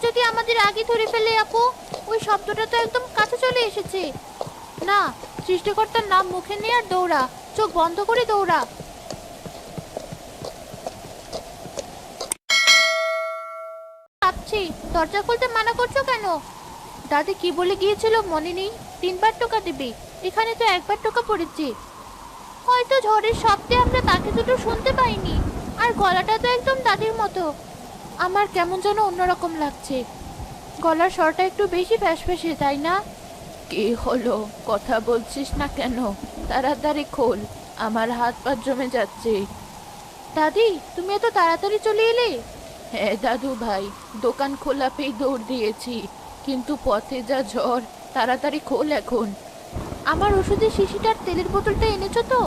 যদি আমাদের আগে ধরে ফেলে আপু? ওই শব্দটা তো একদম কাছে চলে এসেছে। না, সৃষ্টিকর্তার নাম মুখে নিয়ে আর দৌড়া, চোখ বন্ধ করে দৌড়া। ভাবছি দরজা খুলতে মানা করছো কেন? দাদি কি বলে গিয়েছিল মনে নেই? 3বার টোকা দেবে। এখানে তো 1বার টোকা পড়েছে। হয়তো ঝড়ের শব্দে আমরা তাকে দুটো শুনতে পাইনি। আর গলাটা তো একদম দাদির মতো। আমার কেমন যেন অন্যরকম লাগছে। গলার স্বরটা একটু বেশি ফ্যাসফ্যাসে, তাই না? কি হলো, কথা বলছিস না কেন? তাড়াতাড়ি খোল, আমার হাত পা জমে যাচ্ছে। দাদি, তুমি এত তাড়াতাড়ি চলে এলে? হ্যাঁ দাদু ভাই, দোকান খোলা পেয়ে দৌড় দিয়েছি, কিন্তু পথে যা ঝড়। তাড়াতাড়ি খোল এখন। আমার ওষুধের শিশিটার তেলের বোতলটা এনেছো তো?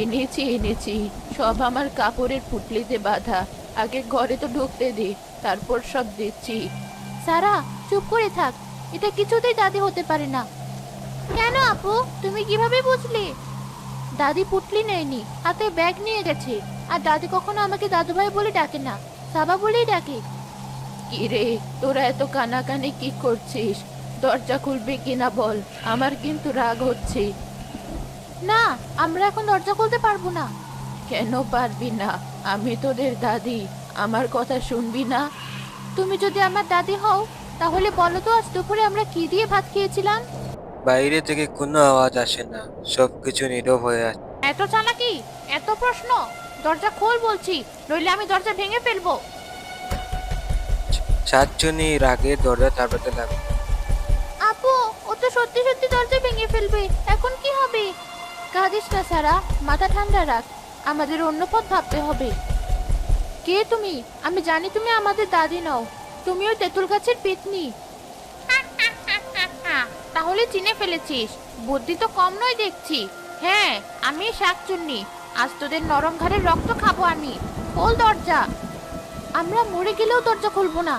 এনেছি এনেছি, সব আমার কাপড়ের পুটলিতে বাঁধা। আগে ঘরে তো ঢুকতে দে, তারপর সব দিচ্ছি। সারা, চুপ করে থাক। এটা কিছুতেই দাদি হতে পারে না। কেন আপু, তুমি কিভাবে বুঝলে? দাদি পুটলি নেয়নি, হাতে ব্যাগ নিয়ে গেছে। আর দাদি কখনো আমাকে দাদু ভাই বলে ডাকে না, সাবা বলেই ডাকে। কি রে, তোরা এত কানাকানি কি করছিস? দরজা খুলবে কিনা বল, আমার কিন্তু রাগ হচ্ছে। না, আমরা এখন দরজা খুলতে পারবো না। কেন পারবি না? আমি তোদের দাদি, আমার কথা শুনবি না? তুমি যদি আমার দাদি হও, তাহলে বলো তো আজ দুপুরে আমরা কি দিয়ে ভাত খেয়েছিলাম? বাইরে থেকে কোনো আওয়াজ আসে না, সবকিছু নীরব হয়ে আছে। এত চালাকি, এত প্রশ্ন! দরজা খোল বলছি, নইলে আমি দরজা ভেঙে ফেলবো। সাতজনই রাগে দরজা চাপাতে লাগলো। আপু, ও তো সত্যি সত্যি দরজা ভেঙে ফেলবে। এখন কি হবে? কাঁদিস না সারা, মাথা ঠান্ডা রাখ। আমাদের অন্য পথ ভাবতে হবে। কে তুমি? আমি জানি তুমি আমাদের দাদি নও। তুমি ওই তেঁতুল গাছের পেতনি। তাহলে চিনে ফেলেছিস? বুদ্ধি তো কম নয় দেখছি। হ্যাঁ, আমি শাকচুন্নি। আজ তোদের নরম ঘাড়ের রক্ত খাবো আমি। খোল দরজা। আমরা মরে গেলেও দরজা খুলবো না।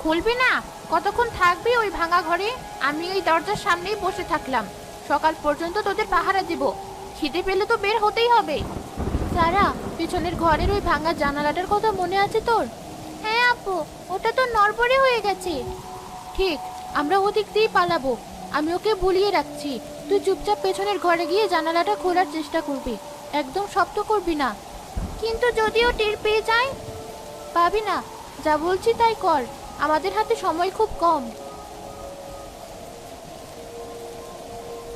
খুলবি না? কতক্ষণ থাকবি ওই ভাঙা ঘরে? আমি ওই দরজার সামনেই বসে থাকলাম। সকাল পর্যন্ত তোদের পাহারা দিব। খিদে পেলে তো বের হতেই হবে। সারা, পিছনের ঘরের ওই ভাঙা জানালাটার কথা মনে আছে তোর? হ্যাঁ আপু, ওটা তো নড়বড়ে হয়ে গেছে। ঠিক, আমরা ওদিক দিয়েই পালাবো। আমি ওকে ভুলিয়ে রাখছি। তুই চুপচাপ পেছনের ঘরে গিয়ে জানালাটা খোলার চেষ্টা করবি। একদম শব্দ করবি না। কিন্তু যদিও টের পেয়ে যায়? পাবি না। যা বলছি তাই কর। আমাদের হাতে সময় খুব কম।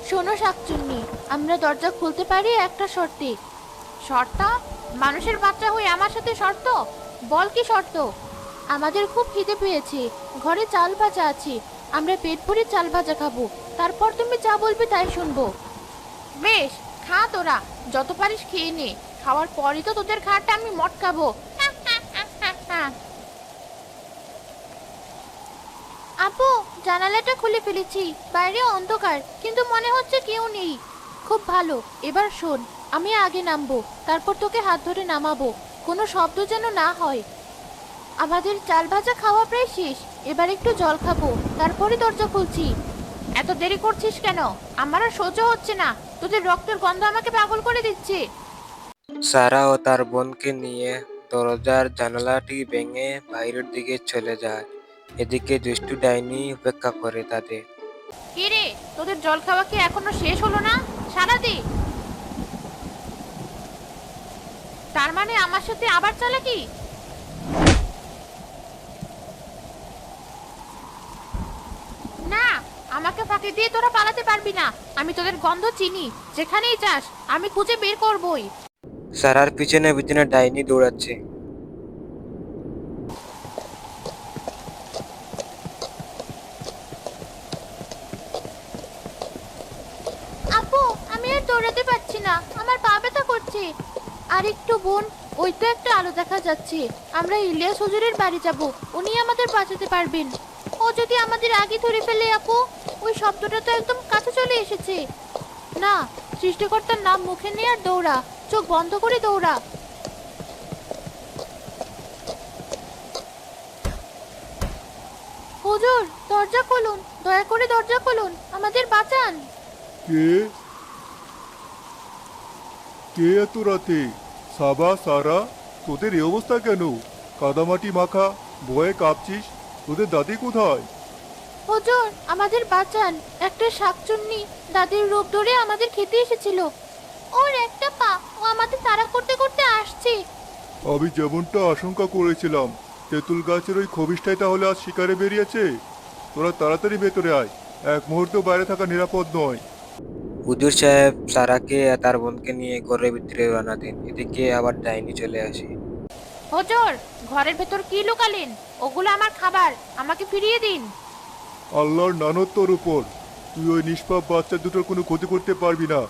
শোনো শাকচুন্নি, আমরা দরজা খুলতে পারি একটা শর্তে। শর্ত? মানুষের বাচ্চা হয়ে আমার সাথে শর্ত? বল কি শর্ত? আমাদের খুব খিদে পেয়েছে, ঘরে চাল ভাজা আছে। আমরা পেট ভরে চাল ভাজা খাবো। তারপর তুমি যা বলবে তাই শুনবো। বেশ, খা তোরা, যত পারিস খেয়ে নে। খাওয়ার পরই তো তোদের ঘাড়টা আমি মটকাবো। আপু, জানালাটা খুলে ফেলেছি। বাইরে অন্ধকার, কিন্তু মনে হচ্ছে কেউ নেই। খুব ভালো। এবার শোন, আমি আগে নামবো, তারপর তোকে হাত ধরে নামাবো। কোনো শব্দ যেন না হয়। আমাদের চাল ভাজা খাওয়া প্রায় শেষ। এবার একটু জল খাবো, তারপরে দরজা খুলছি। এত দেরি করছিস কেন? আমার আর সহ্য হচ্ছে না। তোদের রক্তের গন্ধ আমাকে পাগল করে দিচ্ছে। সারা ও তার বোনকে নিয়ে দরজার জানালাটি ভেঙে বাইরের দিকে চলে যায়। এদিকে দুষ্টু ডাইনি অপেক্ষা করে তাদের। কে রে, তোদের জল খাওয়া কি এখনো শেষ হলো না? সারা দে। তার মানে আমার সাথে আবার চালাকি? না, আমাকে ফাঁকি দিয়ে তোরা পালাতে পারবি না। আমি তোদের গন্ধ চিনি। যেখানেই যাস আমি খুঁজে বের করবই। সারার পিছনে পিছনে ডাইনি দৌড়াচ্ছে। আপু, আমি আর দৌড়াতে পারছি না, আমার পা ব্যথা করছে। আর একটু বোন, ওই তো একটা আলো দেখা যাচ্ছে। আমরা ইলিয়াস হুজুরের বাড়ি যাব, উনি আমাদের বাঁচাতে পারবেন। ও যদি আমাদের আগে ধরে ফেলে আপু? ওই শব্দটা তো একদম কাছে চলে এসেছে। না, সৃষ্টিকর্তার নাম মুখে নিয়ে আর দৌড়া, চোখ বন্ধ করে দৌড়া। হুজুর, দরজা খুলুন, দয়া করে দরজা খুলুন, আমাদের বাঁচান। কে কে এত রাতে? সাবা, সারা, তোদের এই অবস্থা কেন? কাদামাটি মাখা, ভয়ে কাঁপছিস। তোদের দাদি কোথায়? হুজুর আমাদের বাঁচান, একটা শাকচুন্নি দাদির রূপ ধরে আমাদের খেতে এসেছিল। ওর একটা পা, ও আমাদের তাড়া করতে করতে আসছে। আমি যেমনটা আশঙ্কা করেছিলাম, তেঁতুল গাছের ওই খবিশটাই তাহলে আজ শিকারে বেরিয়েছে। তোরা তাড়াতাড়ি ভেতরে আয়, এক মুহূর্ত বাইরে থাকা নিরাপদ নয়। হুজুর সাহেব সারাকে আর তার বোনকে নিয়ে ঘরের ভিতরে রওনা দেন। এদিকে আবার ডাইনি চলে আসে। হুজুর ঘরের ভেতর কি লুকালেন? ওগুলো আমার খাবার, আমাকে ফিরিয়ে দিন। আল্লাহর নানত তোর উপর। তুই ওই নিষ্পাপ বাচ্চা দুটোর কোনো ক্ষতি করতে পারবি না।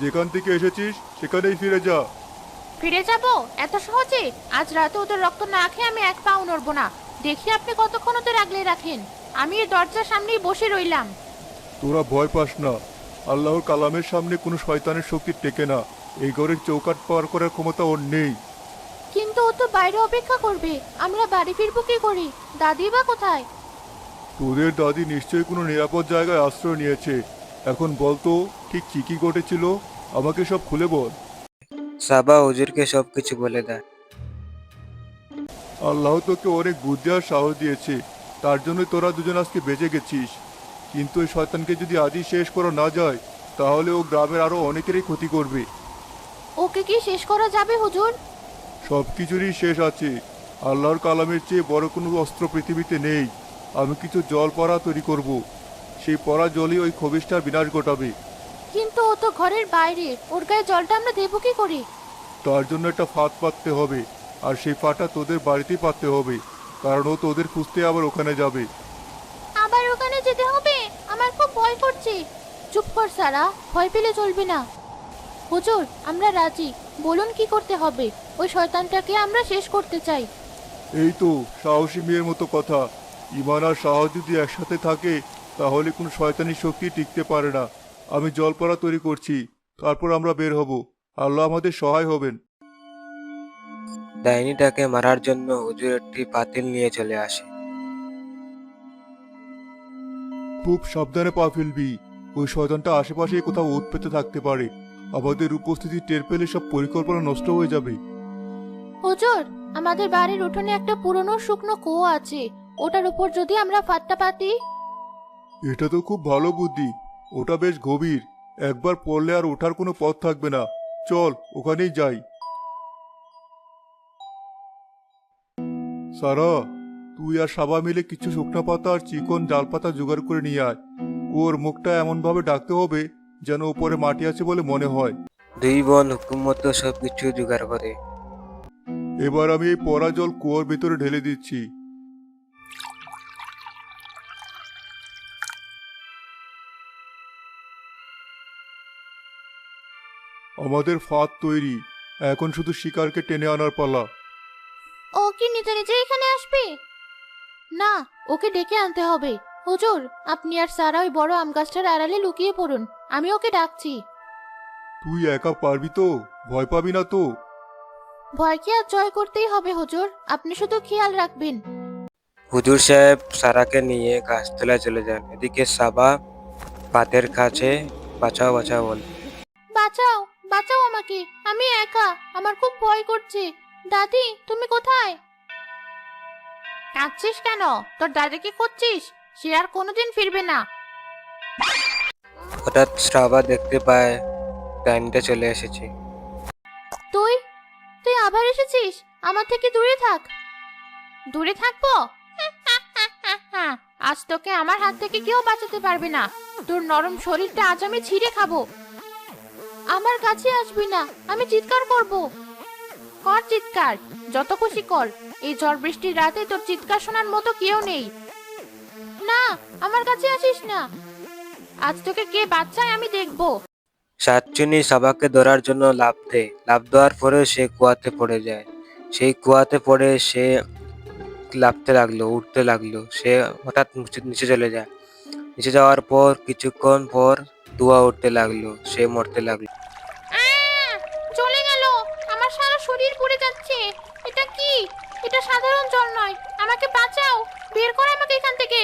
যেখান থেকে এসেছিস সেখানেই ফিরে যা। ফিরে যাব এত সহজে? আজ রাতে ওদের রক্ত না খেয়ে আমি এক পাও নড়বো না। দেখি আপনি কতক্ষণ ওদের আগলে রাখেন। আমি এই দরজার সামনেই বসে রইলাম। তোরা ভয় পাস না। আল্লাহর কালামের সামনে কোনো শয়তানের শক্তি টেকে না। এই ঘরের চৌকাঠ পার করার ক্ষমতা ওর নেই। কিন্তু ও তো বাইরে অপেক্ষা করবে, আমরা বাড়ি ফিরবো কি করে? দাদি বা কোথায়? তোদের দাদি নিশ্চয়ই কোনো নিরাপদ জায়গায় আশ্রয় নিয়েছে। এখন বলতো ঠিক কি কি ঘটেছিল, আমাকে সব খুলে বল। সাবা হুজুরকে সবকিছু বলে দেয়। আল্লাহ তোকে অনেক বুদ্ধি আর সাহস দিয়েছে, তার জন্য তোরা দুজন আজকে বেঁচে গেছিস। কিন্তু ওই শয়তানকে যদি আজই শেষ করা না যায়, তাহলে ও গ্রামের আরো অনেকেরই ক্ষতি করবে। ওকে কি শেষ করা যাবে হুজুর? সব কিছুরই শেষ আছে। আল্লাহর কালামের চেয়ে বড় কোনো অস্ত্র পৃথিবীতে নেই। আমি কিছু জল পড়া তৈরি করব। সেই পড়া জলই ওই খবিশটার বিনাশ ঘটাবে। কিন্তু ও তো ঘরের বাইরে, ওর গায়ে জলটা আমরা দেবো কি করে? তার জন্য একটা ফাঁদ পাততে হবে, আর সেই ফাঁদটা তোদের বাড়িতেই পাততে হবে, কারণ ও তোদের খুঁজতে আবার ওখানে যাবে। আবার ওখানে যেতে হবে? আমার খুব ভয় করছে। চুপ কর সারা, ভয় পেলে চলবে না। হুজুর আমরা রাজি, বলুন কি করতে হবে? ওই শয়তানটাকে আমরা শেষ করতে চাই। এই তো সাহসী মেয়ের মতো কথা। ইমান আর সাহস যদি একসাথে থাকে, তাহলে কোনো শয়তানি শক্তি টিকতে পারে না। আমি জলপড়া তৈরি করছি, তারপর আমরা বের হব। আল্লাহ আমাদের সহায় হবেন। ডাইনিটাকে মারার জন্য হুজুর একটি পাতিল নিয়ে চলে আসে। খুব সাবধানে পা ফেলবি। ওই শয়তানটা আশেপাশে কোথাও ওত পেতে থাকতে পারে। আমাদের উপস্থিতি টের পেলে সব পরিকল্পনা নষ্ট হয়ে যাবে। হুজুর আমাদের বাড়ির উঠোনে একটা পুরনো শুকনো কুয়ো আছে, ওটার উপর যদি আমরা ফাঁদটা পাতি। এটা তো খুব ভালো বুদ্ধি। ওটা বেশ গভীর, একবার পড়লে আর ওঠার কোনো পথ থাকবে না। চল ওখানেই যাই। সারা, তুই আর সাবা মিলে কিছু শুকনো পাতা আর চিকন ডালপাতা জোগাড় করে নিয়ে আয়। কুয়োর মুখটা এমনভাবে ডাকতে হবে যেন উপরে মাটি আছে বলে মনে হয়। দুই বোন হুকুম মতো সবকিছু জোগাড় করে। এবার আমি এই পড়া জল কুয়োর ভিতরে ঢেলে দিচ্ছি। আমাদের ফাঁদ তৈরি, এখন শুধু শিকারকে টেনে আনার পালা। ও কি নিজে নিজে এখানে আসবে? না, ওকে ডেকে আনতে হবে। হুজুর আপনি আর সারা ওই বড় আম গাছটার আড়ালে লুকিয়ে পড়ুন, আমি ওকে ডাকছি। তুই একা পারবি তো? ভয় পাবি না তো? ভয়কে আর জয় করতেই হবে হুজুর, আপনি শুধু খেয়াল রাখবেন। হুজুর সাহেব সারাকে নিয়ে গাছতলায় চলে যান। এদিকে সাবা পাতের কাছে বাঁচাও বাঁচাও বলে। বাঁচাও, বাঁচাও আমাকে, আমি একা, আমার খুব ভয় করছে। দাদি তুমি কোথায়? কাঁদছিস কেন? তোর দাদিকে খুঁজছিস? সে আর কোনোদিন ফিরবে না। হঠাৎ সাবা দেখতে পায় ডাইনিটা চলে এসেছে। তুই তুই আবার এসেছিস? আমার থেকে দূরে থাক। দূরে থাকবো? আজ তোকে আমার হাত থেকে কেউ বাঁচাতে পারবে না। তোর নরম শরীরটা আজ আমি ছিঁড়ে খাবো। আমার কাছে আসবি না, আমি চিৎকার করব। কর চিৎকার, যত খুশি কর। এই ঝড় বৃষ্টির রাতে তোর চিৎকার শোনার মতো কেউ নেই। না, আমার কাছে আসিস না। আজ তোকে কে বাঁচায় আমি দেখবো। সাতচুনি সাবাকে ধরার জন্য লাফ দেওয়ার পরেও সে কুয়াতে পড়ে যায়। সেই কুয়াতে পড়ে সে লাফতে লাগলো, উঠতে লাগলো। সে হঠাৎ নিচে চলে যায়। নিচে যাওয়ার পর কিছুক্ষণ পর ধোঁয়া উঠতে লাগলো, সে মরতে লাগলো। চলে গেল, আমার সারা শরীর পুড়ে যাচ্ছে। এটা কি? এটা সাধারণ জল নয়, আমাকে বাঁচাও, বের কর আমাকে এখান থেকে।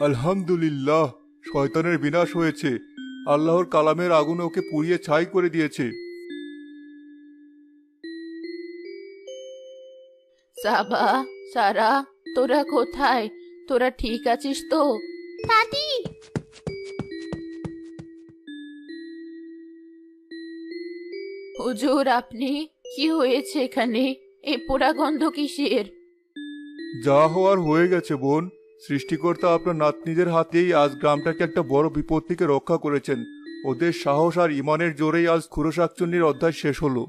আলহামদুলিল্লাহ, শয়তানের বিনাশ হয়েছে। আল্লাহর কালামের আগুনে ওকে পুড়িয়ে ছাই করে দিয়েছে। সাবা, সারা, তোরা কোথায়? তোরা ঠিক আছিস তো? দাদি, হুজুর, আপনি? কি হয়েছে এখানে? এ পোড়া গন্ধ কিসের? যা হওয়ার হয়ে গেছে বোন। সৃষ্টিকর্তা আপনার নাতনিদের হাতেই আজ গ্রামটাকে একটা বড় বিপদ থেকে রক্ষা করেছেন। ওদের সাহস আর ইমানের জোরেই আজ খুরো শাকচুন্নির অধ্যায় শেষ হলো।